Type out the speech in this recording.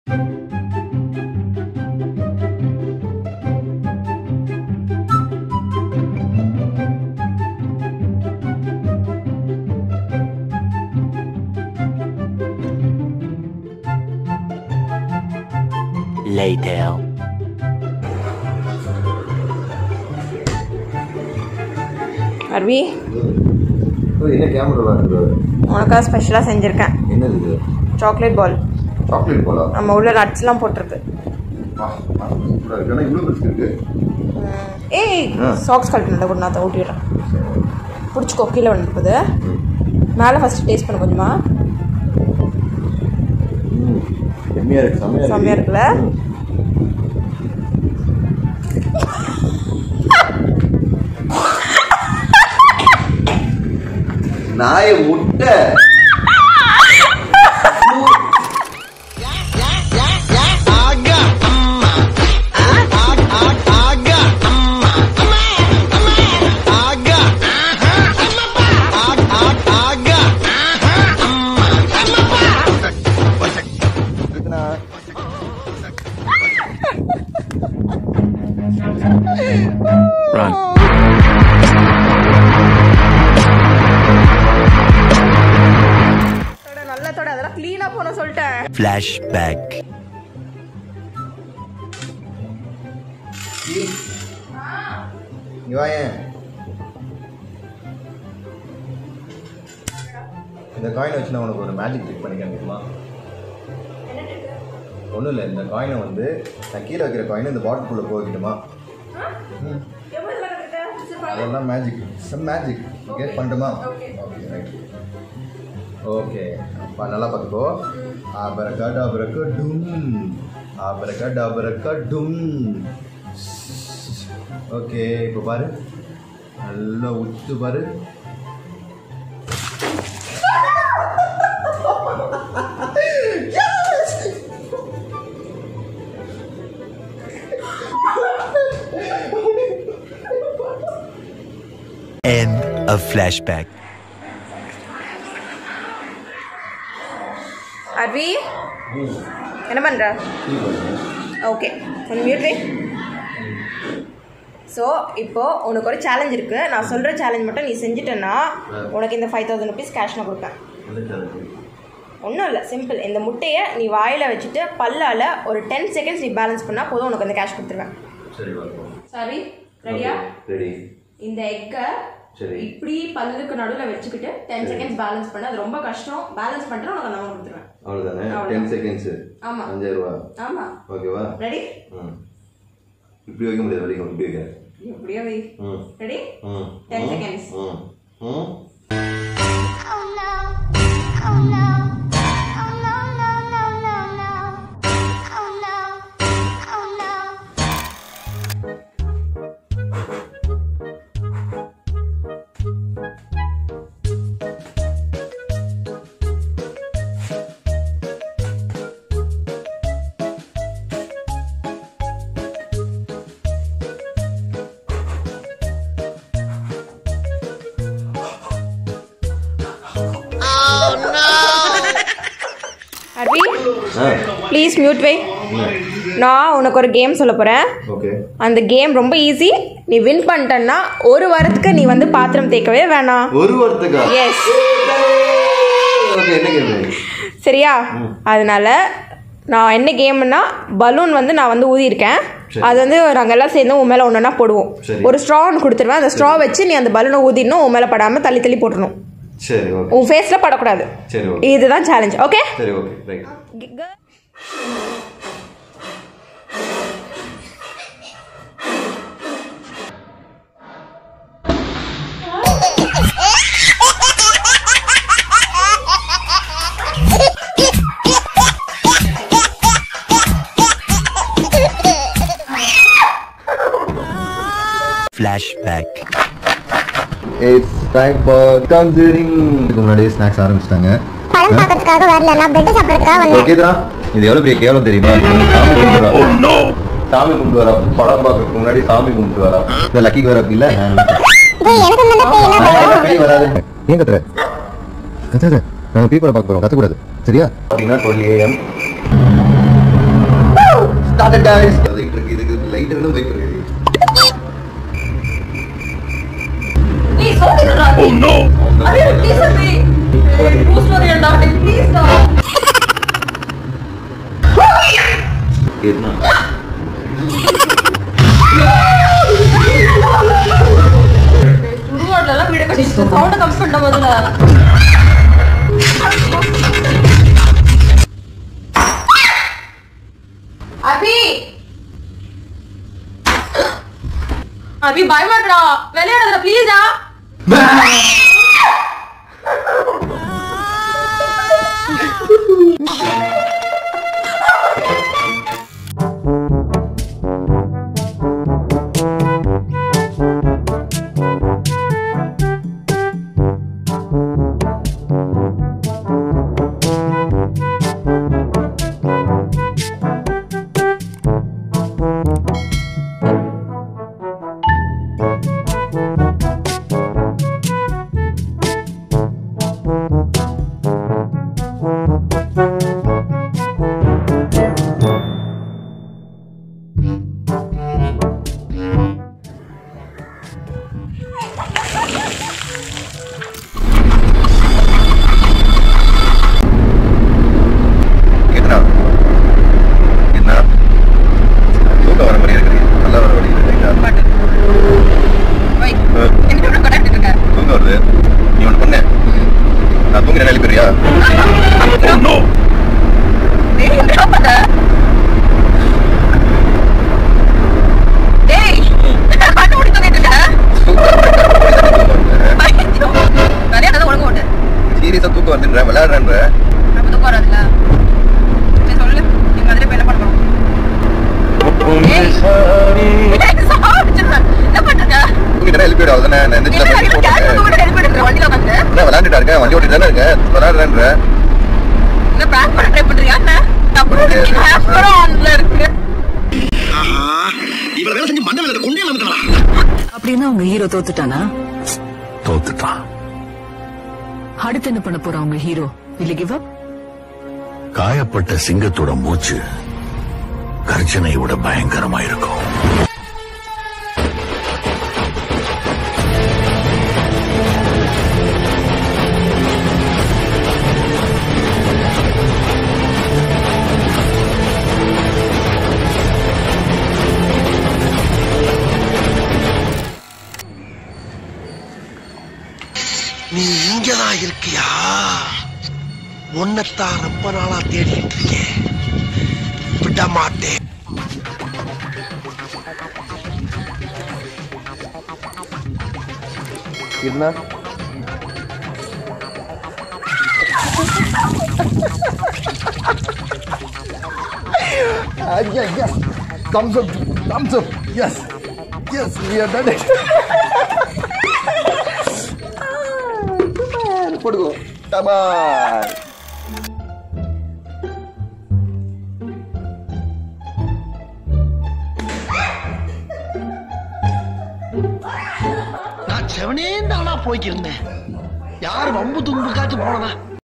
Later. அர்வி என்ன camera இருக்கு உனக்கா ஸ்பெஷலாக செஞ்சுருக்கேன். என்னது இது? சாக்லேட் பால். சாக்லேட் பாலா? நம்ம உள்ள நட்ஸ்லாம் போட்டிருக்கு. இவ்வளோ பெருசு இருக்கு. ஏய் சாக்ஸ் கழட்டினதை கூட நான் ஊட்டிடுறேன். பிடிச்சிக்கோ, கீழே வந்துருக்குது. மேலே ஃபஸ்ட்டு டேஸ்ட் பண்ண கொஞ்சமா. செம்மையாக இருக்கு. செம்மையாக இருக்குல்ல? நாய முட்டை Run. நல்லதோட அதெல்லாம் க்ளீனாக போன சொல்லிட்டேன். Flashback. இந்த காயினை வச்சு நான் உனக்கு ஒரு மேஜிக் ட்ரிக் பண்ணி காமிக்குமா? ஒன்றும் இல்லை, இந்த காயினை வந்து நான் கீழே வைக்கிற காயினை இந்த பாட்டிலுக்குள்ளே போய்க்கிட்டுமா? அதெல்லாம் மேஜிக். Some magic. ஓகே பண்ணட்டுமா? Okay right. ஓகே அப்பா நல்லா பார்த்துக்கோ. ஆபரகடாபரக டும், ஆபரகடாபரக டும். ஓகே இப்போ பாரு, நல்லா உத்து பாரு. End of flashback. அர்வி என்ன பண்ணுற? ஓகே கொஞ்சம் மியூட் வை. ஸோ இப்போது உனக்கு ஒரு சேலஞ்ச் இருக்குது. நான் சொல்கிற சேலஞ்ச் மட்டும் நீ செஞ்சுட்டேன்னா உனக்கு இந்த 5000 ருபீஸ் கேஷ் நான் கொடுப்பேன். ஒன்றும் இல்லை, சிம்பிள். இந்த முட்டையை நீ வாயில் வச்சுட்டு பல்லால் ஒரு 10 செகண்ட்ஸ் நீ பேலன்ஸ் பண்ணால் போதும், உனக்கு அந்த கேஷ் கொடுத்துருவேன். சரி ரெடியா? ரெடி. இந்த எக்கை இப்படி பல்லுக்கு நடுவில் வச்சுக்கிட்டு 10 செகண்ட்ஸ் பேலன்ஸ் பண்ண. அது ரொம்ப கஷ்டம். பேலன்ஸ் பண்ணிட்டு உனக்கு அந்த அமௌண்ட் கொடுத்துருவேன். அவ்வளோதானே? 10 செகண்ட்ஸ். ஆமாம் 5000 ரூபா. ஆமாம் ஓகேவா? ரெடி? இப்படி வைக்க முடியாது, வரைக்கும் இப்படி வைக்க. இப்படியே வை. Ready? 10 seconds. Arvi please mute வை. நான் உனக்கு ஒரு கேம் சொல்ல போகிறேன். அந்த கேம் ரொம்ப ஈஸி. நீ வின் பண்ணிட்டன்னா ஒரு வாரத்துக்கு நீ வந்து பாத்திரம் தேய்க்கவே வேணாம். ஒரு வாரத்துக்கு? எஸ். சரியா? அதனால நான் என்ன கேம்னா, பலூன் வந்து நான் வந்து ஊதியிருக்கேன். அது வந்து நாங்கள் எல்லாம் சேர்ந்து உன் மேலே ஒன்றுனா போடுவோம். ஒரு ஸ்ட்ரா ஒன்று கொடுத்துருவேன். அந்த ஸ்ட்ரா வச்சு நீ அந்த பலூனை ஊதிடணும். உன் மேலே படாமல் தள்ளி தள்ளி போட்டணும். சரி ஓகே. உன் ஃபேஸ்ல படக்கூடாது. சரி ஓகே. இதுதான் சேலஞ்ச். ஓகே சரி okay right. Flashback. It's time for conjuring. இதுக்கு முன்னாடி ஸ்நாக்ஸ் ஆரம்பிச்சிட்டாங்க. படம் பார்க்கிறதுக்காக வரல, நான் பிரெட் சாப்பிடுறதுக்காக வந்தேன். ஓகேடா. இது எவ்வளவு பெரிய கேவலம் தெரியுமா? சாமி கும்பிட்டு வரா. Oh no. சாமி கும்பிட்டு வரா. படம் பார்க்கிறதுக்கு முன்னாடி சாமி கும்பிட்டு வரா. இந்த லக்கி வர இல்ல. டேய் எனக்கு முன்ன பேய் என்ன வராது. ஏன் கத்துற? கத்தாத. நாம பேய் படம் பார்க்க போறோம். கத்த கூடாது. சரியா? அப்படினா 12 AM started guys. இதுக்கு லைட் வேணும் வெயிட் பண்ணுங்க. Please hold it around. Oh no. Arey please me. Boost வரேன்டா please டா. என்ன? சுடுகாட்லலாம் வீடு கட்டிட்டு சவுண்ட் கம்மி பண்ண முதல்ல. அபி பயமாட்டடா வெளியடடா ப்ளீஸ் டா அப்படின்னா உங்க ஹீரோ தோத்துட்டானா? தோத்துட்டான். அடுத்து என்ன பண்ண போறான் உங்க ஹீரோ? இல்ல கிவ் அப்? காயப்பட்ட சிங்கத்தோட மூச்சு கர்ஜனை விட பயங்கரமா இருக்கும். நீ இங்கதான் இருக்கியா? உன்னைத்தான் ரொம்ப நாளா தேடிட்டு இருக்கேன். விட மாட்டேன். என்ன? Yes. Thumbs up. Yes, we are done it. போடுங்க. தபால். நான் செவனே தானா போய்க்கிருந்தேன். யார் வம்பு தும்புக்காச்சும் போனதா?